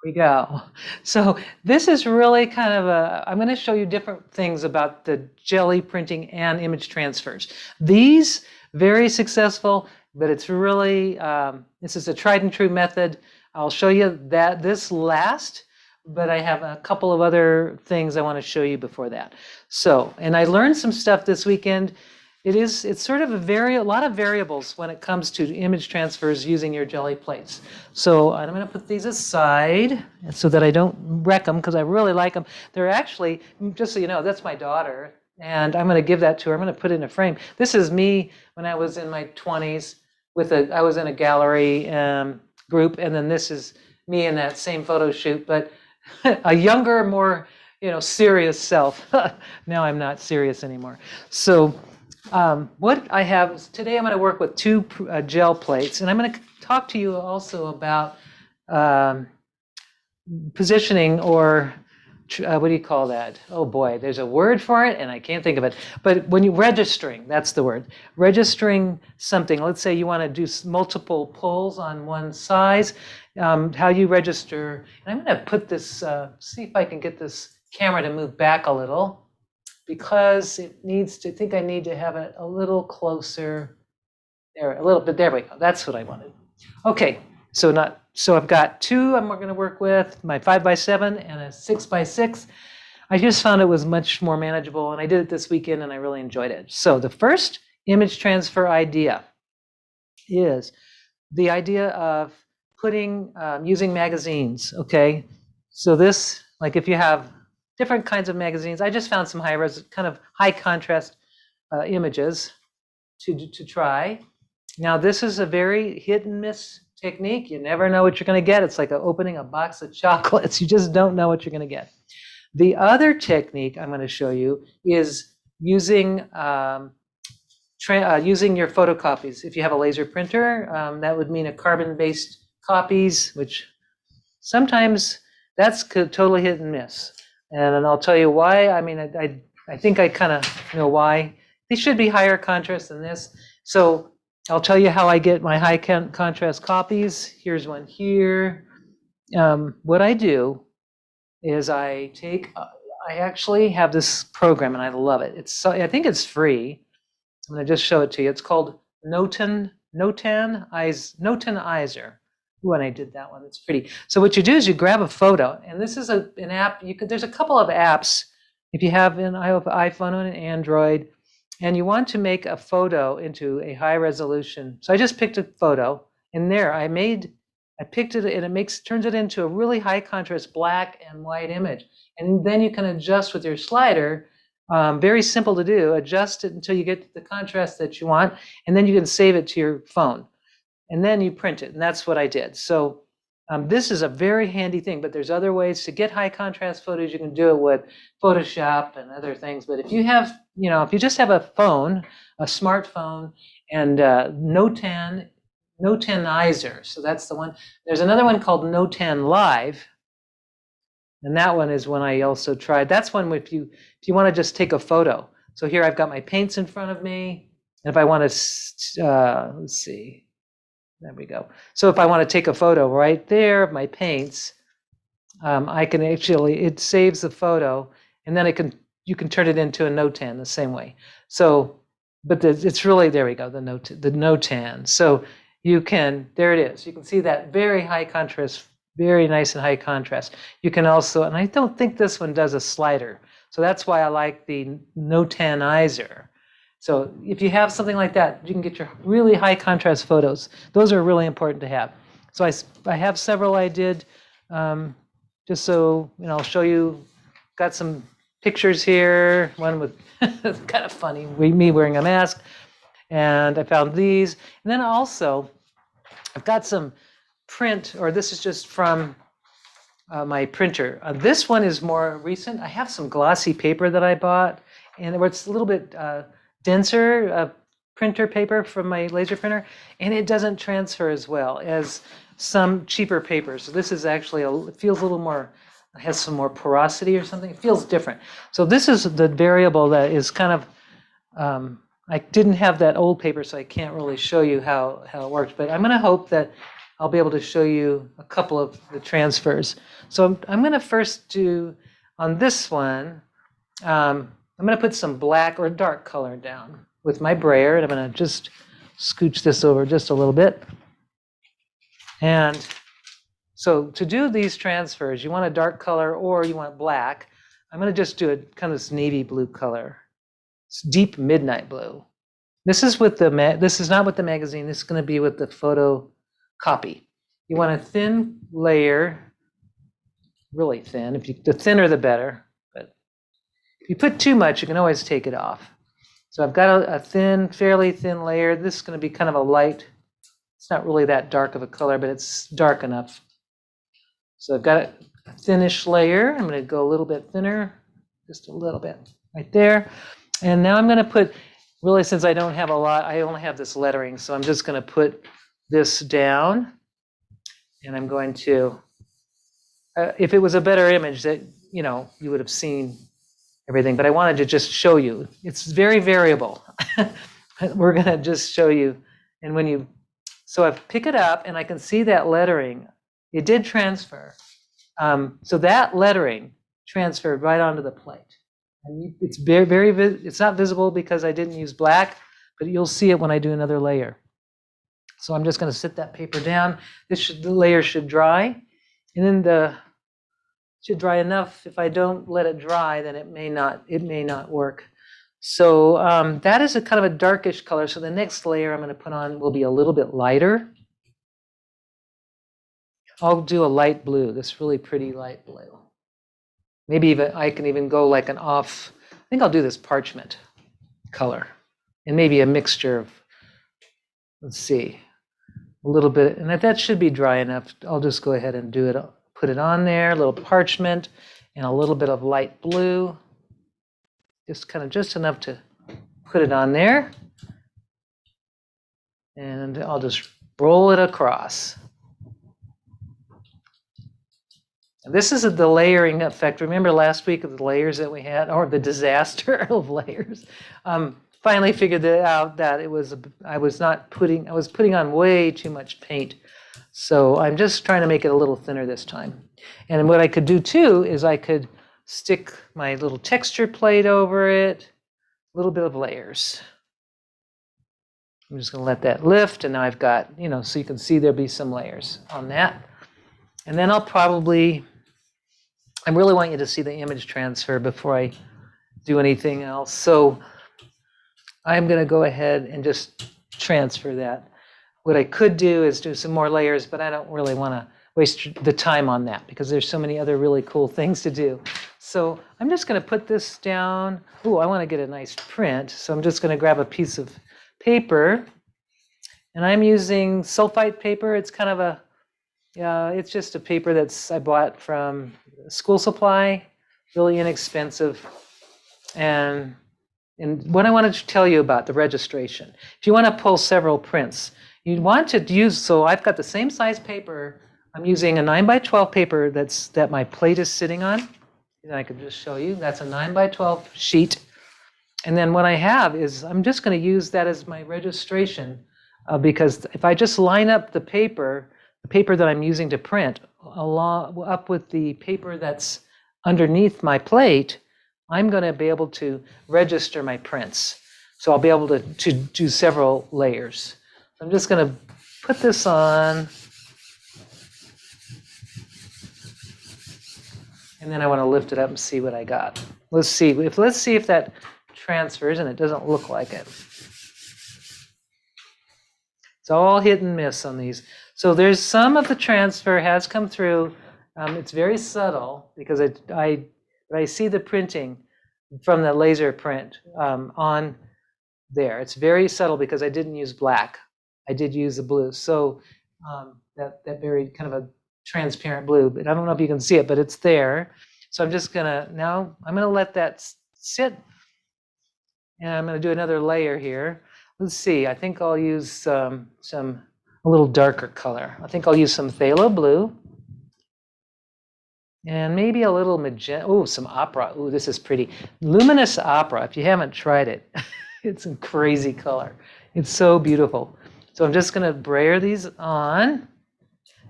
we go. So this is really kind of I'm going to show you different things about the jelly printing and image transfers. These, very successful, but it's really, this is a tried and true method. I'll show you this last, but I have a couple of other things I want to show you before that. So, and I learned some stuff this weekend. It's sort of a lot of variables when it comes to image transfers using your jelly plates. So I'm going to put these aside so that I don't wreck them, because I really like them. They're actually, just so you know, that's my daughter, and I'm going to give that to her. I'm going to put it in a frame. This is me when I was in my 20s. I was in a gallery group, and then this is me in that same photo shoot, but a younger, more serious self. Now I'm not serious anymore. So what I have is today I'm going to work with two gel plates, and I'm going to talk to you also about positioning, or what do you call that? Oh boy, there's a word for it and I can't think of it. But when you're registering, that's the word. Registering something. Let's say you want to do multiple pulls on one size. How you register. And I'm going to put this, see if I can get this camera to move back a little, because it needs to, I think I need to have it a little closer. There, a little bit, there we go. That's what I wanted. Okay, so I've got two I'm going to work with, my 5x7 and a 6x6. I just found it was much more manageable, and I did it this weekend and I really enjoyed it. So the first image transfer idea is the idea of using magazines, okay? So this, like if you have different kinds of magazines, I just found some kind of high contrast images to try. Now this is a very hit and miss technique. You never know what you're going to get. It's like opening a box of chocolates. You just don't know what you're going to get. The other technique I'm going to show you is using using your photocopies. If you have a laser printer, that would mean a carbon-based copies, which sometimes that's totally hit and miss. And I'll tell you why. I mean, I think I kind of know why. These should be higher contrast than this. So I'll tell you how I get my high contrast copies. Here's one here. What I do is I actually have this program, and I love it. I think it's free. I'm going to just show it to you. It's called Notanizer. When I did that one, it's pretty. So what you do is you grab a photo, and this is an app. There's a couple of apps if you have an iPhone and an Android, and you want to make a photo into a high resolution. So I just picked a photo, and there I picked it, and it turns it into a really high contrast black and white image. And then you can adjust with your slider. Very simple to do. Adjust it until you get the contrast that you want, and then you can save it to your phone. And then you print it, and that's what I did. So this is a very handy thing, but there's other ways to get high contrast photos. You can do it with Photoshop and other things. But if you have, if you just have a phone, a smartphone, and Notanizer, so that's the one. There's another one called Notan Live, and that one is one I also tried. That's one if you want to just take a photo. So here I've got my paints in front of me, and if I want to, let's see. There we go. So if I want to take a photo right there of my paints, I can actually, it saves the photo, and then you can turn it into a Notan the same way. So, but it's really, there we go, the Notan. So there it is. You can see that very high contrast, very nice and high contrast. You can also, and I don't think this one does a slider. So that's why I like the Notanizer. So if you have something like that, you can get your really high contrast photos. Those are really important to have. So I have several I did, just so, I'll show you. Got some pictures here, one with, it's kind of funny, me wearing a mask. And I found these. And then also, I've got some this is just from my printer. This one is more recent. I have some glossy paper that I bought, and it's a little bit denser printer paper from my laser printer, and it doesn't transfer as well as some cheaper papers. So this is actually, it feels a little more, has some more porosity or something. It feels different. So this is the variable that is kind of, I didn't have that old paper, so I can't really show you how it works, but I'm going to hope that I'll be able to show you a couple of the transfers. So I'm going to first do, on this one, I'm going to put some black or dark color down with my brayer, and I'm going to just scooch this over just a little bit. And so to do these transfers, you want a dark color or you want black. I'm going to just do a kind of this navy blue color. It's deep midnight blue. This is with the this is not with the magazine. This is going to be with the photocopy. You want a thin layer, really thin. The thinner the better. But if you put too much, you can always take it off. So I've got a thin, fairly thin layer. This is going to be kind of a light. It's not really that dark of a color, but it's dark enough. So I've got a thinnish layer. I'm going to go a little bit thinner, just a little bit right there. And now I'm going to put, really, since I don't have a lot, I only have this lettering, so I'm just going to put this down. And I'm going to, if it was a better image that, you know, you would have seen everything, but I wanted to just show you. It's very variable. We're going to just show you. And when you, so I pick it up and I can see that lettering. It did transfer. So that lettering transferred right onto the plate. And it's very, it's not visible because I didn't use black, but you'll see it when I do another layer. So I'm just going to sit that paper down. The layer should dry. And then should dry enough. If I don't let it dry, then it may not work. So that is a kind of a darkish color. So the next layer I'm going to put on will be a little bit lighter. I'll do a light blue, this really pretty light blue. Maybe even I can even go like an off, I think I'll do this parchment color. And maybe a mixture of, let's see, a little bit, and if that should be dry enough, I'll just go ahead and do it, put it on there, a little parchment and a little bit of light blue. Just enough to put it on there. And I'll just roll it across. This is the layering effect. Remember last week of the layers that we had, or the disaster of layers? Finally figured out that I was putting on way too much paint. So I'm just trying to make it a little thinner this time. And what I could do too is I could stick my little texture plate over it, a little bit of layers. I'm just going to let that lift, and now I've got, so you can see there'll be some layers on that. And then I really want you to see the image transfer before I do anything else. So I'm going to go ahead and just transfer that. What I could do is do some more layers, but I don't really want to waste the time on that because there's so many other really cool things to do. So I'm just going to put this down. Ooh, I want to get a nice print. So I'm just going to grab a piece of paper, and I'm using sulfite paper. It's kind of it's just a paper I bought from school supply, really inexpensive. And what I wanted to tell you about the registration. If you want to pull several prints, you want to use, so I've got the same size paper. I'm using a 9x12 paper that my plate is sitting on. And I could just show you. That's a 9x12 sheet. And then what I have is I'm just going to use that as my registration because if I just line up the paper that I'm using to print up with the paper that's underneath my plate, I'm going to be able to register my prints. So I'll be able to do several layers. I'm just going to put this on. And then I want to lift it up and see what I got. Let's see if that transfers, and it doesn't look like it. It's all hit and miss on these. So there's some of the transfer has come through. It's very subtle because I see the printing from the laser print on there. It's very subtle because I didn't use black. I did use the blue. So that very kind of a transparent blue, but I don't know if you can see it, but it's there. So I'm just gonna let that sit, and I'm gonna do another layer here. Let's see, I think I'll use a little darker color. I think I'll use some phthalo blue. And maybe a little magenta. Oh, some opera. Oh, this is pretty. Luminous opera. If you haven't tried it, it's a crazy color. It's so beautiful. So I'm just going to brayer these on.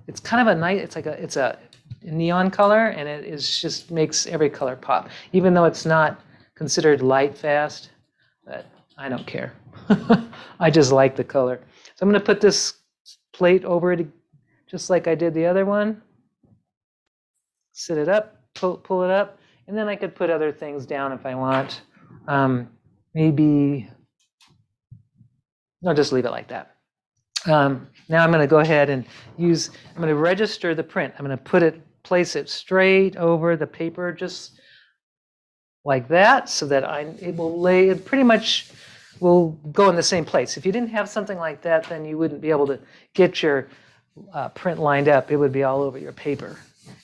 it's kind of a nice, it's a neon color, and it is just makes every color pop, even though it's not considered light fast, but I don't care. I just like the color. So I'm going to put this plate over it just like I did the other one. Sit it up, pull it up, and then I could put other things down if I want. Maybe, no, just leave it like that. Now I'm going to go ahead and I'm going to register the print. I'm going to place it straight over the paper, just like that, so that it pretty much will go in the same place. If you didn't have something like that, then you wouldn't be able to get your print lined up. It would be all over your paper.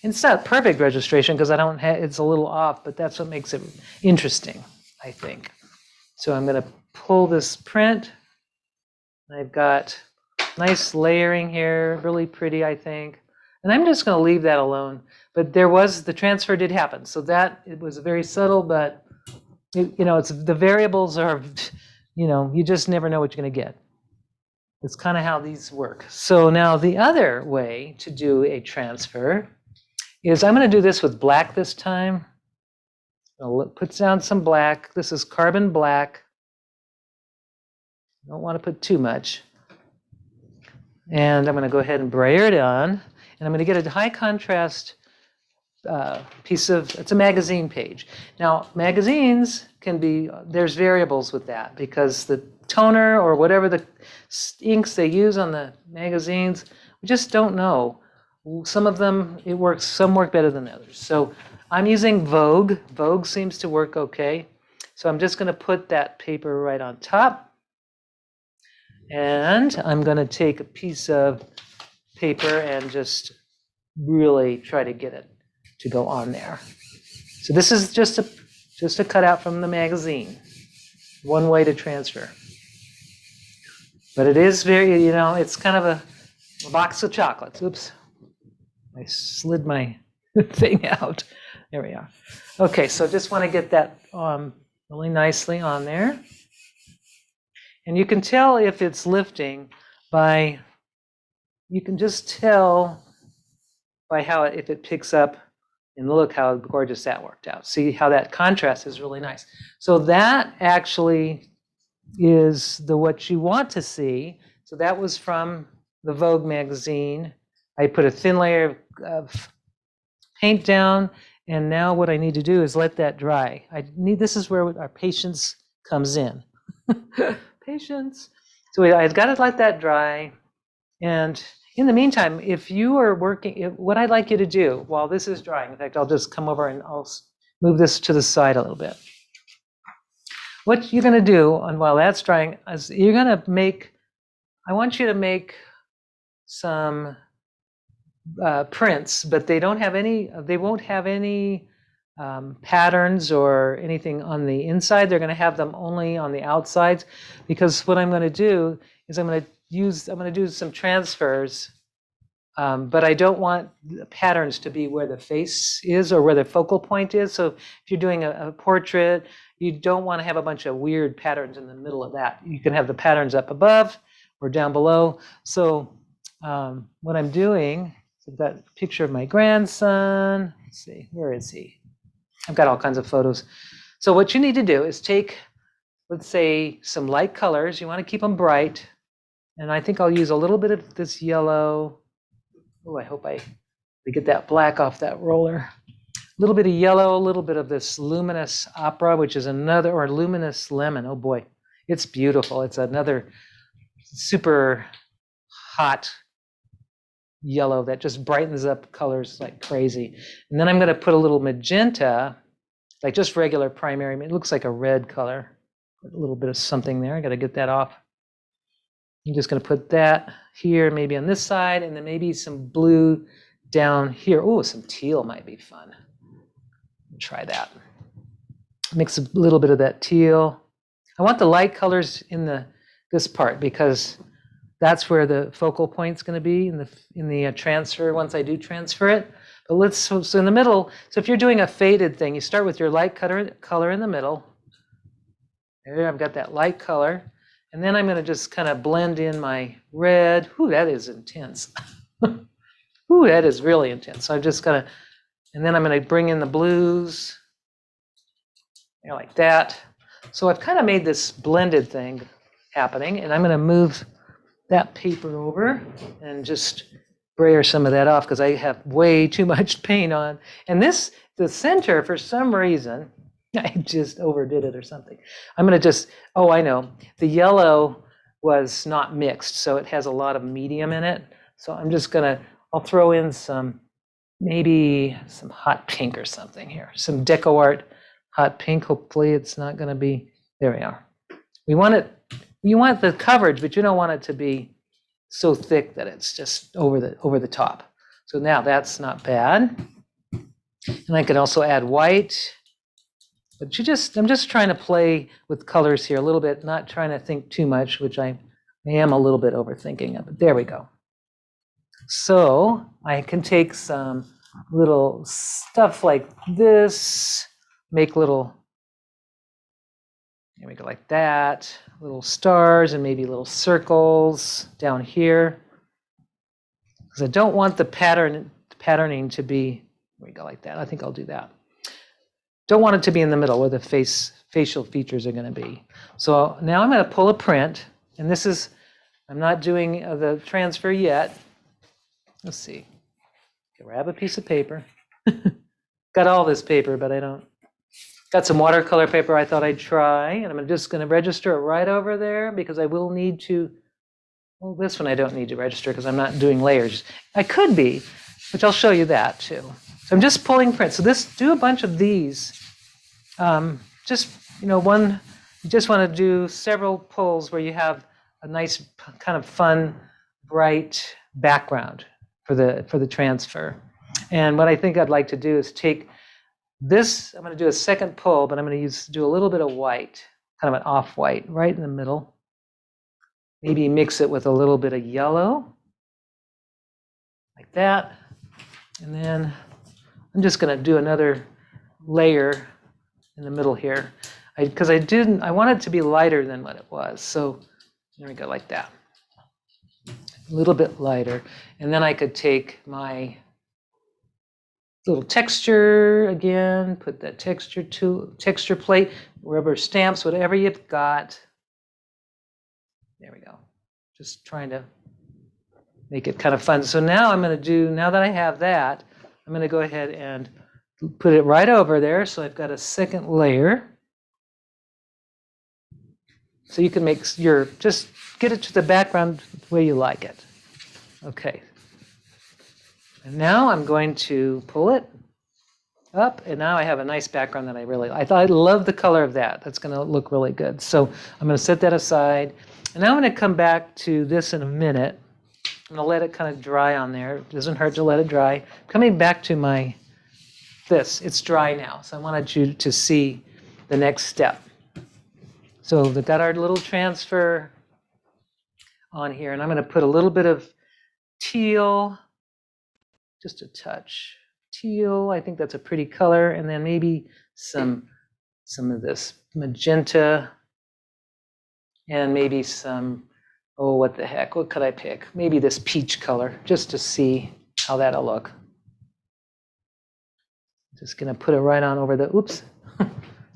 And it's not perfect registration because it's a little off, but that's what makes it interesting, I think. So I'm going to pull this print. I've got nice layering here, really pretty, I think. And I'm just going to leave that alone. But the transfer did happen. So it was very subtle, but the variables are, you just never know what you're going to get. It's kind of how these work. So now the other way to do a transfer is I'm going to do this with black this time. I'll put down some black. This is carbon black. Don't want to put too much. And I'm going to go ahead and brayer it on. And I'm going to get a high contrast it's a magazine page. Now, magazines there's variables with that because the toner or whatever the inks they use on the magazines, we just don't know. Some of them, some work better than others. So I'm using Vogue. Vogue seems to work okay. So I'm just going to put that paper right on top. And I'm going to take a piece of paper and just really try to get it to go on there. So this is just a cutout from the magazine. One way to transfer. But it is very, it's kind of a box of chocolates. Oops. I slid my thing out. There we are. Okay, so just want to get that really nicely on there. And you can tell if it's lifting you can just tell by if it picks up, and look how gorgeous that worked out. See how that contrast is really nice. So that actually is what you want to see. So that was from the Vogue magazine. I put a thin layer of paint down, and now what I need to do is let that dry. This is where our patience comes in. Patience. So I've got to let that dry. And in the meantime, if you are working, what I'd like you to do while this is drying, in fact, I'll just come over and I'll move this to the side a little bit. What you're going to do while that's drying is I want you to make some prints, but they won't have any patterns or anything on the inside. They're going to have them only on the outsides, because what I'm going to do is I'm going to do some transfers, but I don't want the patterns to be where the face is or where the focal point is. So if you're doing a portrait, you don't want to have a bunch of weird patterns in the middle of that. You can have the patterns up above or down below. So what I'm doing, I've got a picture of my grandson. Let's see, where is he? I've got all kinds of photos. So what you need to do is take, let's say, some light colors. You want to keep them bright. And I think I'll use a little bit of this yellow. Oh, I hope I get that black off that roller. A little bit of yellow, a little bit of this luminous opera, which is or luminous lemon. Oh boy, it's beautiful. It's another super hot yellow that just brightens up colors like crazy. And then I'm going to put a little magenta, like just regular primary. It looks like a red color. A little bit of something there. I got to get that off. I'm just going to put that here, maybe on this side, and then maybe some blue down here. Oh, some teal might be fun. Try that. Mix a little bit of that teal. I want the light colors in this part because that's where the focal point's going to be in the transfer once I do transfer it. But so in the middle. So if you're doing a faded thing, you start with your light color in the middle. There, I've got that light color. And then I'm going to just kind of blend in my red. Ooh, that is intense. Ooh, that is really intense. So I'm just gonna, and then I'm gonna bring in the blues, like that. So I've kind of made this blended thing happening, and I'm gonna move that paper over and just brayer some of that off because I have way too much paint on. And this, the center, for some reason, I just overdid it or something. I'm gonna just, oh, I know. The yellow was not mixed, so it has a lot of medium in it. So I'm just gonna, I'll throw in some, maybe some hot pink or something here. Some Deco Art hot pink. Hopefully it's not gonna be, there we are. We want it, you want the coverage, but you don't want it to be so thick that it's just over the top. So now that's not bad. And I can also add white. But I'm just trying to play with colors here a little bit, not trying to think too much, which I am a little bit overthinking it, but there we go. So I can take some little stuff like this, make little, there we go, like that, little stars and maybe little circles down here. Because I don't want the patterning to be, there we go, like that. I think I'll do that. Don't want it to be in the middle where the facial features are going to be. So now I'm going to pull a print, and this is, I'm not doing the transfer yet. Let's see. Grab a piece of paper. Got all this paper, but I don't. Got some watercolor paper I thought I'd try, and I'm just going to register it right over there because I will need to, well, this one I don't need to register because I'm not doing layers. I could be, which I'll show you that too. So I'm just pulling prints. So do a bunch of these. Just, one, you just want to do several pulls where you have a nice kind of fun, bright background for the transfer. And what I think I'd like to do is take this, I'm going to do a second pull, but I'm going to do a little bit of white, kind of an off-white right in the middle. Maybe mix it with a little bit of yellow, like that. And then I'm just going to do another layer in the middle here, because I want it to be lighter than what it was. So there we go, like that. A little bit lighter. And then I could take my little texture again, put that texture plate, rubber stamps, whatever you've got. There we go. Just trying to make it kind of fun. So now I'm going to do, now that I have that, I'm going to go ahead and put it right over there. So I've got a second layer. So you can make just get it to the background the way you like it. Okay. And now I'm going to pull it up, and now I have a nice background that I love the color of that. That's going to look really good. So I'm going to set that aside. And now I'm going to come back to this in a minute. I'm going to let it kind of dry on there. It doesn't hurt to let it dry. Coming back to it's dry now. So I wanted you to see the next step. So we've got our little transfer on here, and I'm going to put a little bit of teal, just a touch teal. I think that's a pretty color, and then maybe some of this magenta, and maybe some, oh, what the heck, what could I pick? Maybe this peach color, just to see how that'll look. Just gonna put it right on over the, oops, a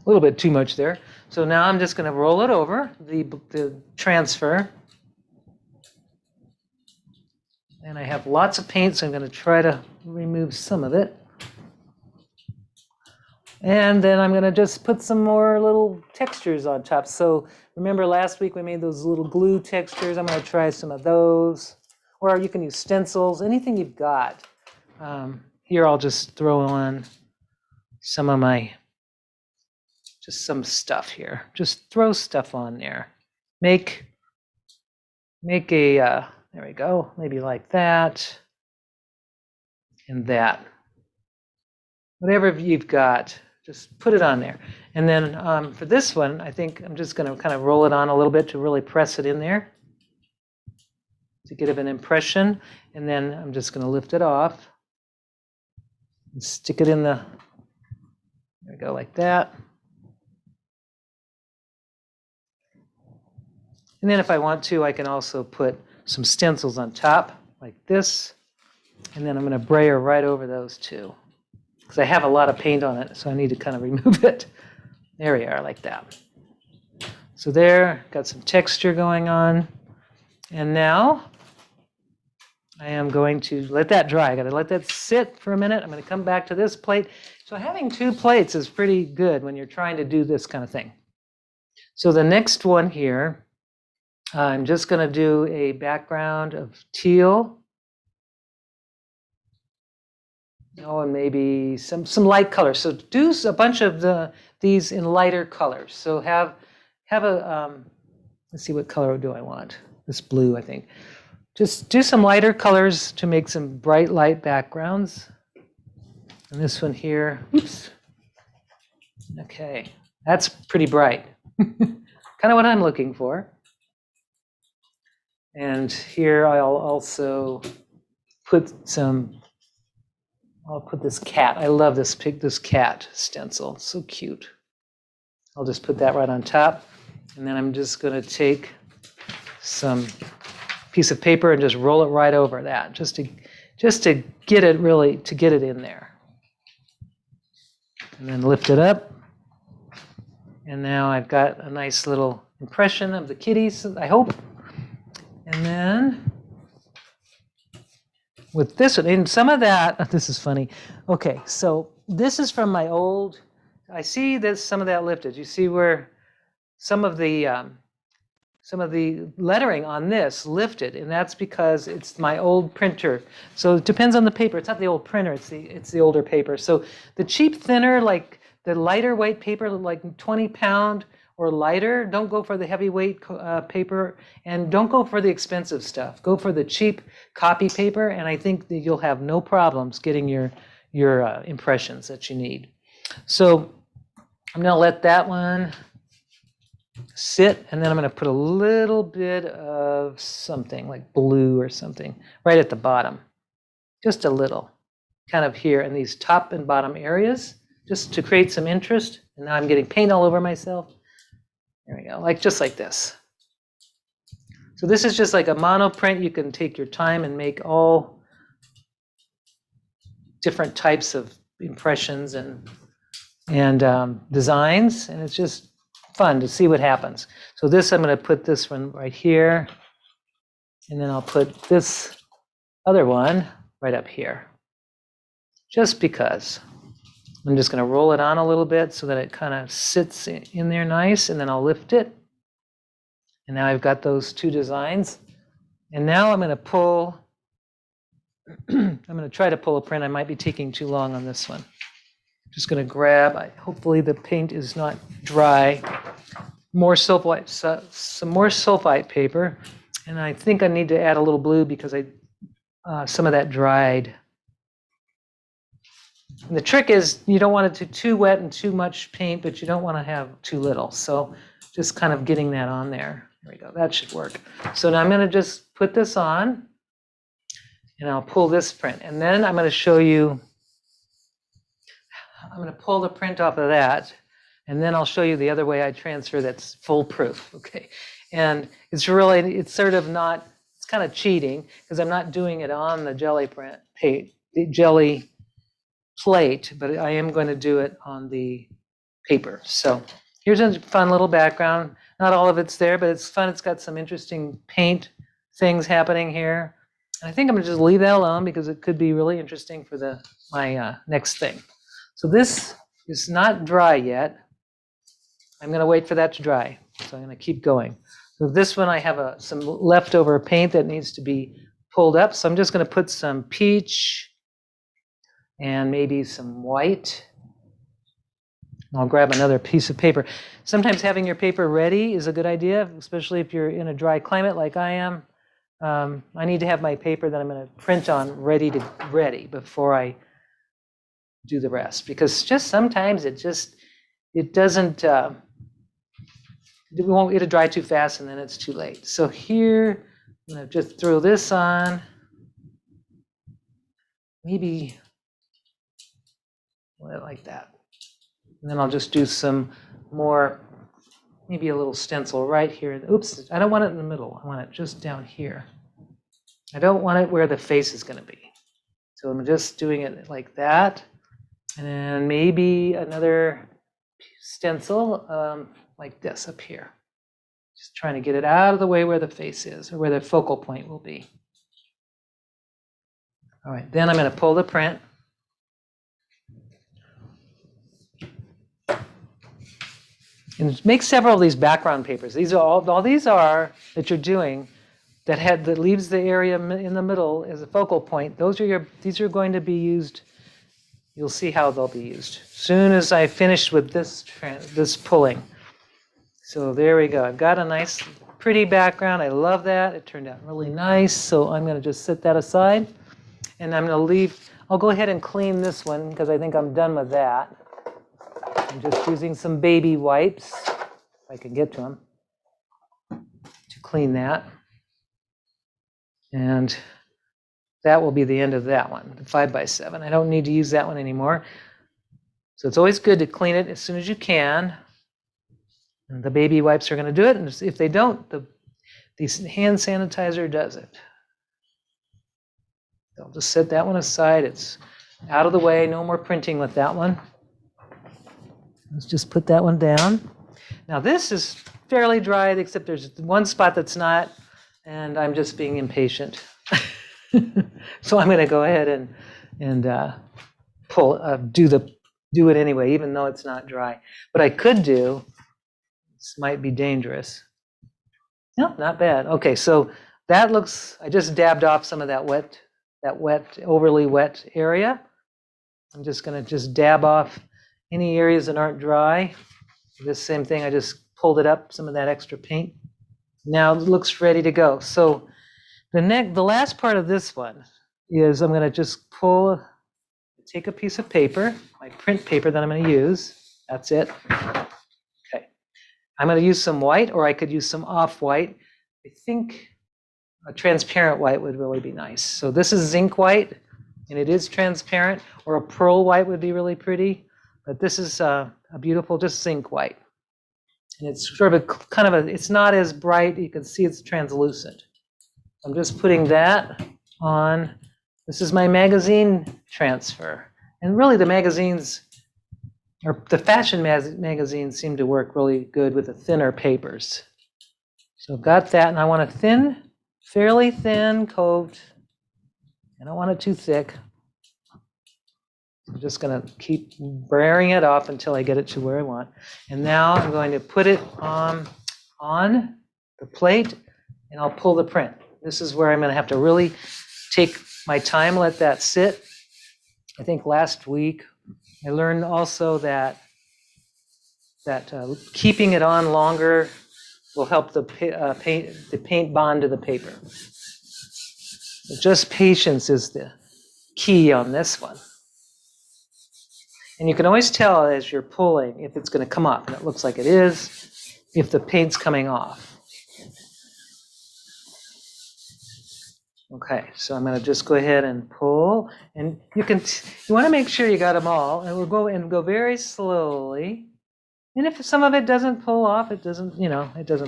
little bit too much there. So now I'm just gonna roll it over, the transfer. And I have lots of paint, so I'm gonna try to remove some of it. And then I'm gonna just put some more little textures on top. So remember last week we made those little glue textures. I'm gonna try some of those. Or you can use stencils, anything you've got. Here I'll just throw on some of just some stuff here. Just throw stuff on there. Make a, there we go, maybe like that and that. Whatever you've got, just put it on there. And then for this one, I think I'm just going to kind of roll it on a little bit to really press it in there to get an impression. And then I'm just going to lift it off and stick it in there we go, like that. And then if I want to, I can also put some stencils on top, like this. And then I'm going to brayer right over those two, because I have a lot of paint on it, so I need to kind of remove it. There we are, like that. So there, got some texture going on. And now I am going to let that dry. I got to let that sit for a minute. I'm going to come back to this plate. So having two plates is pretty good when you're trying to do this kind of thing. So the next one here, I'm just going to do a background of teal. Oh, and maybe some light colors. So do a bunch of these in lighter colors. So have a, let's see, what color do I want? This blue, I think. Just do some lighter colors to make some bright light backgrounds. And this one here, oops. Okay, that's pretty bright. Kind of what I'm looking for. And here I'll also put some, I'll put this cat. I love this cat stencil, it's so cute. I'll just put that right on top. And then I'm just gonna take some piece of paper and just roll it right over that, just to get it really, to get it in there. And then lift it up. And now I've got a nice little impression of the kitties, I hope. And then with this one, and some of that, this is funny. Okay, so this is from my old, I see that some of that lifted. You see where some of the lettering on this lifted, and that's because it's my old printer. So it depends on the paper. It's not the old printer, it's the older paper. So the cheap thinner, like the lighter weight paper, like 20-pound or lighter, don't go for the heavyweight paper, and don't go for the expensive stuff. Go for the cheap copy paper, and I think that you'll have no problems getting your impressions that you need. So I'm gonna let that one sit, and then I'm going to put a little bit of something like blue or something right at the bottom, just a little, kind of here in these top and bottom areas, just to create some interest. And now I'm getting paint all over myself. There we go, just like this. So this is just like a mono print. You can take your time and make all different types of impressions and designs, and it's just fun to see what happens. So this, I'm going to put this one right here, and then I'll put this other one right up here, just because. I'm just going to roll it on a little bit so that it kind of sits in there nice, and then I'll lift it. And now I've got those two designs. And now I'm going to pull, I'm going to try to pull a print. I might be taking too long on this one. Just going to grab, hopefully the paint is not dry, more sulfite, some more sulfite paper. And I think I need to add a little blue because some of that dried. And the trick is you don't want it too wet and too much paint, but you don't want to have too little. So just kind of getting that on there. There we go, that should work. So now I'm going to just put this on, and I'll pull this print. And then I'm going to show you, I'm going to pull the print off of that, and then I'll show you the other way I transfer that's foolproof, okay? And it's sort of not, it's kind of cheating because I'm not doing it on the jelly print, the jelly plate, but I am going to do it on the paper. So here's a fun little background. Not all of it's there, but it's fun. It's got some interesting paint things happening here. And I think I'm going to just leave that alone because it could be really interesting for my next thing. So this is not dry yet. I'm going to wait for that to dry. So I'm going to keep going. So this one I have some leftover paint that needs to be pulled up. So I'm just going to put some peach and maybe some white. I'll grab another piece of paper. Sometimes having your paper ready is a good idea, especially if you're in a dry climate like I am. I need to have my paper that I'm going to print on ready before I do the rest, because just sometimes it doesn't, it'll dry too fast and then it's too late. So here, I'm going to just throw this on, maybe like that. And then I'll just do some more, maybe a little stencil right here. Oops, I don't want it in the middle. I want it just down here. I don't want it where the face is going to be. So I'm just doing it like that. And maybe another stencil like this up here. Just trying to get it out of the way where the face is, or where the focal point will be. All right, then I'm going to pull the print. And make several of these background papers. These are all these are that you're doing that leaves the area in the middle as a focal point. These are going to be used. You'll see how they'll be used soon as I finish with this pulling. So there we go. I've got a nice, pretty background. I love that. It turned out really nice. So I'm going to just set that aside, and I'm going to leave. I'll go ahead and clean this one because I think I'm done with that. I'm just using some baby wipes, if I can get to them, to clean that. And that will be the end of that one, the 5x7. I don't need to use that one anymore. So it's always good to clean it as soon as you can. And the baby wipes are going to do it. And if they don't, the hand sanitizer does it. So I'll just set that one aside. It's out of the way. No more printing with that one. Let's just put that one down. Now this is fairly dry, except there's one spot that's not, and I'm just being impatient. So I'm going to go ahead and do it anyway, even though it's not dry. What I could do, this might be dangerous. No, not bad. Okay, so that looks. I just dabbed off some of that wet, overly wet area. I'm just going to just dab off any areas that aren't dry. This same thing, I just pulled it up, some of that extra paint. Now it looks ready to go. So the last part of this one is I'm going to just take a piece of paper, my print paper that I'm going to use. That's it. Okay. I'm going to use some white, or I could use some off-white. I think a transparent white would really be nice. So this is zinc white, and it is transparent, or a pearl white would be really pretty. But this is a beautiful, just zinc white. And it's sort of it's not as bright. You can see it's translucent. I'm just putting that on. This is my magazine transfer. And really the magazines, or the fashion magazines seem to work really good with the thinner papers. So I've got that, and I want a fairly thin coat. I don't want it too thick. I'm just going to keep brayering it off until I get it to where I want. And now I'm going to put it on the plate, and I'll pull the print. This is where I'm going to have to really take my time, let that sit. I think last week I learned also that keeping it on longer will help the paint bond to the paper. So just patience is the key on this one. And you can always tell as you're pulling if it's going to come up, and it looks like it is, if the paint's coming off. Okay, so I'm going to just go ahead and pull, and you want to make sure you got them all, and we'll go very slowly. And if some of it doesn't pull off, it doesn't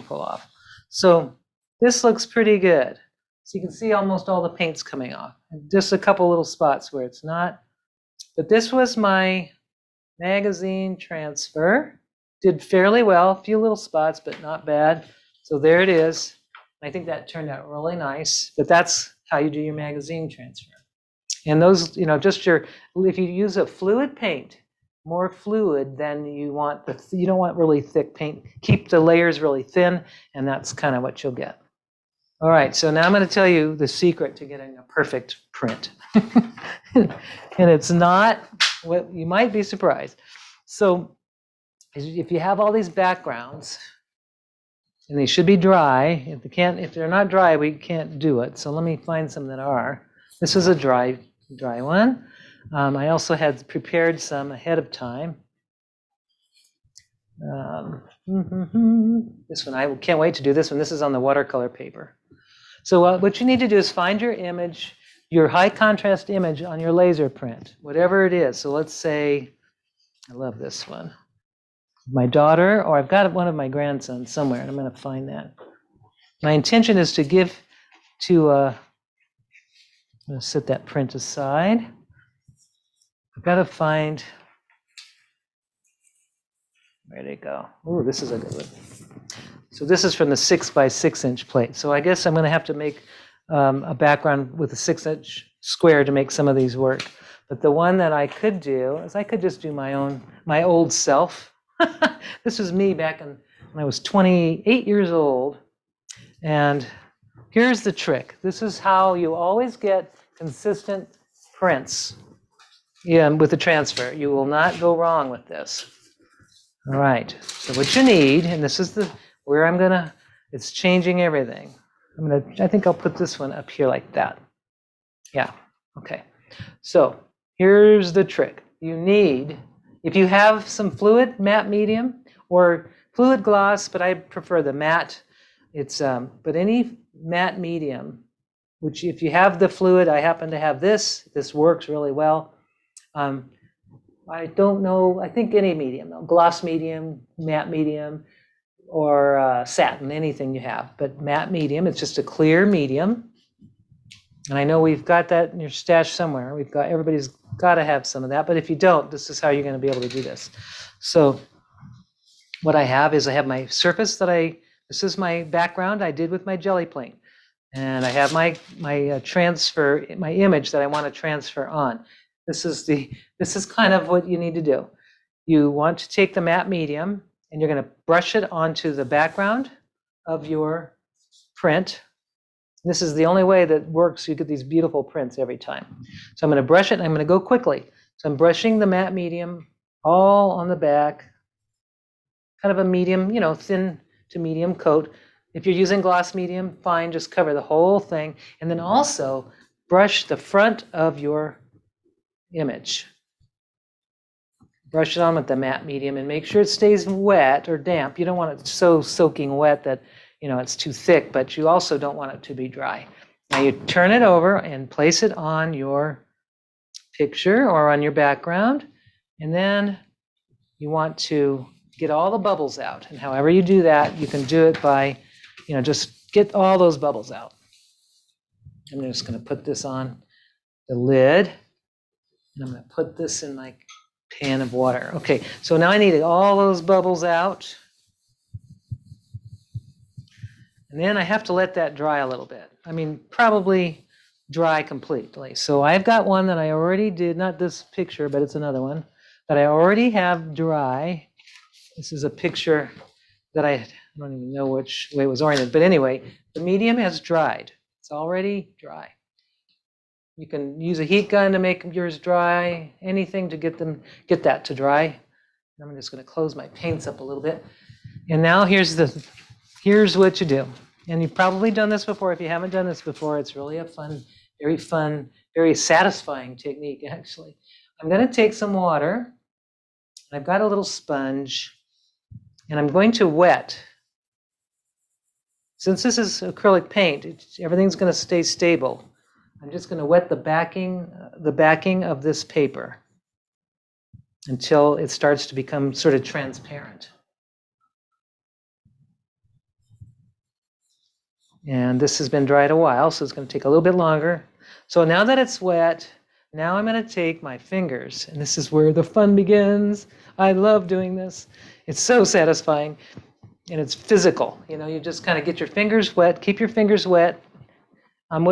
pull off. So this looks pretty good. So you can see almost all the paint's coming off. And just a couple little spots where it's not. But this was my magazine transfer. Did fairly well, a few little spots, but not bad. So there it is. I think that turned out really nice, but that's how you do your magazine transfer. And those, if you use a fluid paint, more fluid than you want, you don't want really thick paint. Keep the layers really thin, and that's kind of what you'll get. All right, so now I'm going to tell you the secret to getting a perfect print. And it's not what you might be surprised. So if you have all these backgrounds, and they should be dry. If they're not dry, we can't do it. So let me find some that are. This is a dry one. I also had prepared some ahead of time. This one, I can't wait to do this one. This is on the watercolor paper. So what you need to do is find your image, your high contrast image on your laser print, whatever it is. So let's say, I love this one. My daughter, or I've got one of my grandsons somewhere, and I'm going to find that. My intention is to give to I'm going to set that print aside. I've got to find, where'd it go? Oh, this is a good one. So this is from the 6 by 6 inch plate. So I guess I'm going to have to make a background with a 6-inch square to make some of these work. But the one that I could do is I could just do my old self. This was me back when I was 28 years old. And here's the trick. This is how you always get consistent prints with the transfer. You will not go wrong with this. All right, so what you need, and this is where I'm gonna, it's changing everything. I think I'll put this one up here like that. Yeah, okay. So here's the trick. You need, if you have some fluid matte medium or fluid gloss, but I prefer the matte. But any matte medium, which if you have the fluid, I happen to have this works really well. I don't know, I think any medium, gloss medium, matte medium, or satin, anything you have. But matte medium, it's just a clear medium. And I know we've got that in your stash somewhere. Everybody's got to have some of that. But if you don't, this is how you're going to be able to do this. So what I have is I have my surface this is my background I did with my jelly plate. And I have my image that I want to transfer on. This is kind of what you need to do. You want to take the matte medium and you're going to brush it onto the background of your print. This is the only way that works. You get these beautiful prints every time. So I'm going to brush it and I'm going to go quickly. So I'm brushing the matte medium all on the back, kind of a medium, thin to medium coat. If you're using gloss medium, fine, just cover the whole thing. And then also brush the front of your image. Brush it on with the matte medium and make sure it stays wet or damp. You don't want it so soaking wet that it's too thick, but you also don't want it to be dry. Now you turn it over and place it on your picture or on your background, and then you want to get all the bubbles out. And however you do that, you can do it by, just get all those bubbles out. I'm just going to put this on the lid, and I'm going to put this in my pan of water. Okay, so now I need all those bubbles out. And then I have to let that dry a little bit. Probably dry completely. So I've got one that I already did, not this picture, but it's another one that I already have dry. This is a picture that I don't even know which way it was oriented. But anyway, the medium has dried. It's already dry. You can use a heat gun to make yours dry, anything to get that to dry. I'm just going to close my paints up a little bit. And now here's what you do. And you've probably done this before. If you haven't done this before, it's really a fun, very satisfying technique, actually. I'm going to take some water. I've got a little sponge, and I'm going to wet. Since this is acrylic paint, everything's going to stay stable. I'm just going to wet the backing of this paper until it starts to become sort of transparent. And this has been dried a while, so it's going to take a little bit longer. So now that it's wet, now I'm going to take my fingers, and this is where the fun begins. I love doing this. It's so satisfying, and it's physical. You just kind of get your fingers wet, keep your fingers wet.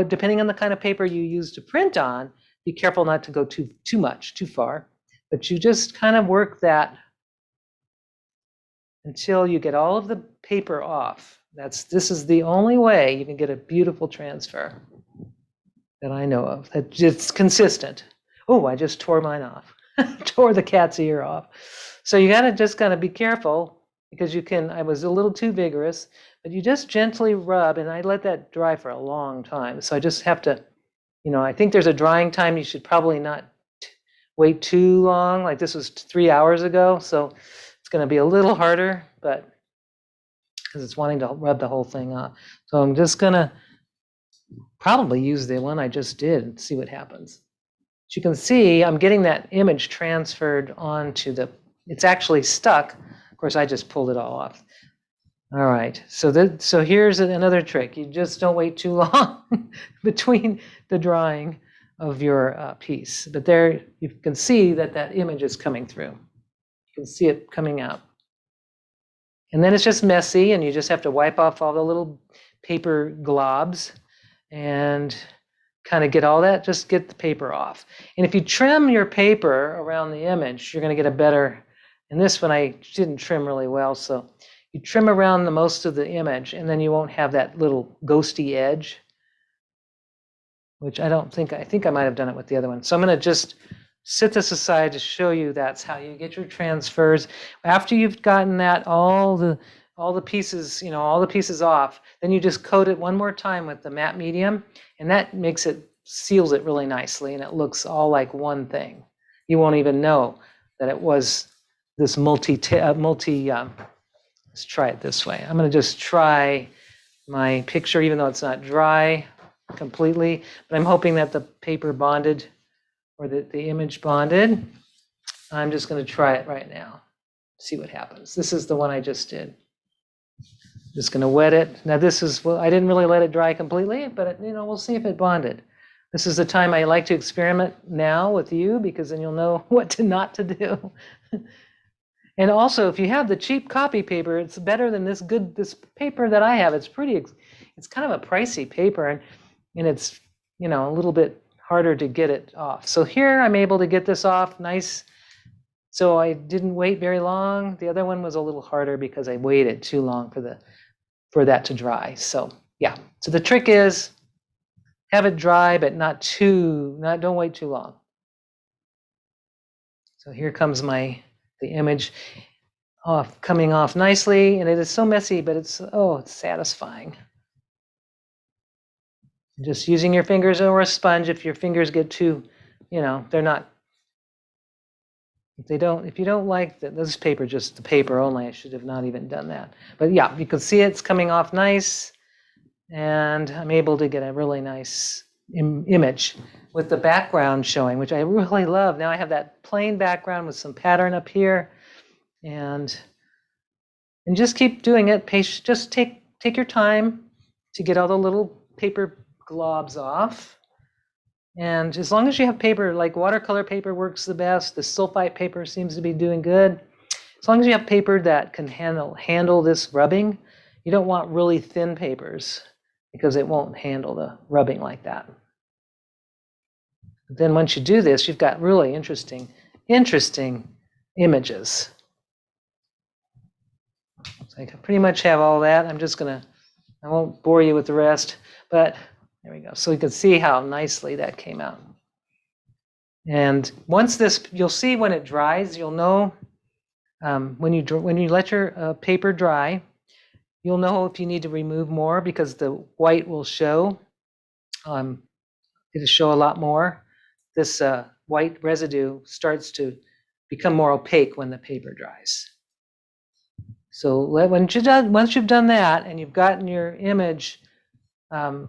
Depending on the kind of paper you use to print on, be careful not to go too far. But you just kind of work that until you get all of the paper off. This is the only way you can get a beautiful transfer that I know of. It's consistent. Oh, I just tore mine off. Tore the cat's ear off. So you gotta be careful because I was a little too vigorous, but you just gently rub, and I let that dry for a long time. So I just have to, I think there's a drying time. You should probably not wait too long. Like this was 3 hours ago, so it's going to be a little harder, but because it's wanting to rub the whole thing off. So I'm just going to probably use the one I just did and see what happens. As you can see, I'm getting that image transferred onto it's actually stuck. Of course, I just pulled it all off. All right, so here's another trick. You just don't wait too long between the drying. of your piece. But there you can see that that image is coming through. You can see it coming out. And then it's just messy, and you just have to wipe off all the little paper globs and kind of get all that, just get the paper off. And if you trim your paper around the image, you're going to get a better, and this one I didn't trim really well, so you trim around the most of the image, and then you won't have that little ghosty edge, which I think I might have done it with the other one. So I'm going to just set this aside to show you that's how you get your transfers. After you've gotten that, all the pieces, all the pieces off, then you just coat it one more time with the matte medium, and that seals it really nicely, and it looks all like one thing. You won't even know that it was this let's try it this way. I'm going to just try my picture, even though it's not dry completely, but I'm hoping that the paper bonded, or that the image bonded. I'm just going to try it right now, see what happens. This is the one I just did. Just going to wet it. Now this is, well, I didn't really let it dry completely, but we'll see if it bonded. This is the time I like to experiment now with you, because then you'll know what not to do. And also, if you have the cheap copy paper, it's better than this paper that I have. It's kind of a pricey paper, and it's, a little bit harder to get it off. So here I'm able to get this off nice. So I didn't wait very long. The other one was a little harder because I waited too long for that to dry. So yeah, so the trick is have it dry, but don't wait too long. So here comes the image coming off nicely, and it is so messy, but it's satisfying. Just using your fingers or a sponge. If your fingers get too, they're not. If you don't like this paper, just the paper only, I should have not even done that. But yeah, you can see it's coming off nice, and I'm able to get a really nice image with the background showing, which I really love. Now I have that plain background with some pattern up here, and just keep doing it. Just take your time to get all the little paper globs off. And as long as you have paper, like watercolor paper works the best, the sulfite paper seems to be doing good. As long as you have paper that can handle this rubbing, you don't want really thin papers because it won't handle the rubbing like that. But then once you do this, you've got really interesting images. So I pretty much have all that. I won't bore you with the rest, but there we go. So you can see how nicely that came out. And once you'll see when it dries, you'll know when you let your paper dry, you'll know if you need to remove more, because the white will show. It'll show a lot more. This white residue starts to become more opaque when the paper dries. So once you've done that and you've gotten your image and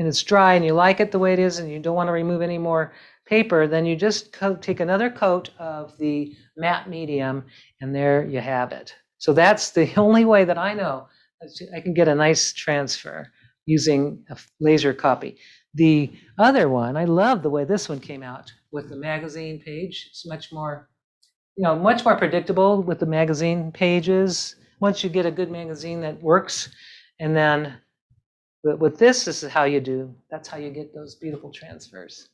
it's dry and you like it the way it is and you don't want to remove any more paper, then you just take another coat of the matte medium, and there you have it. So that's the only way that I know I can get a nice transfer using a laser copy. The other one, I love the way this one came out with the magazine page. It's much more predictable with the magazine pages once you get a good magazine that works. And then with this is how that's how you get those beautiful transfers.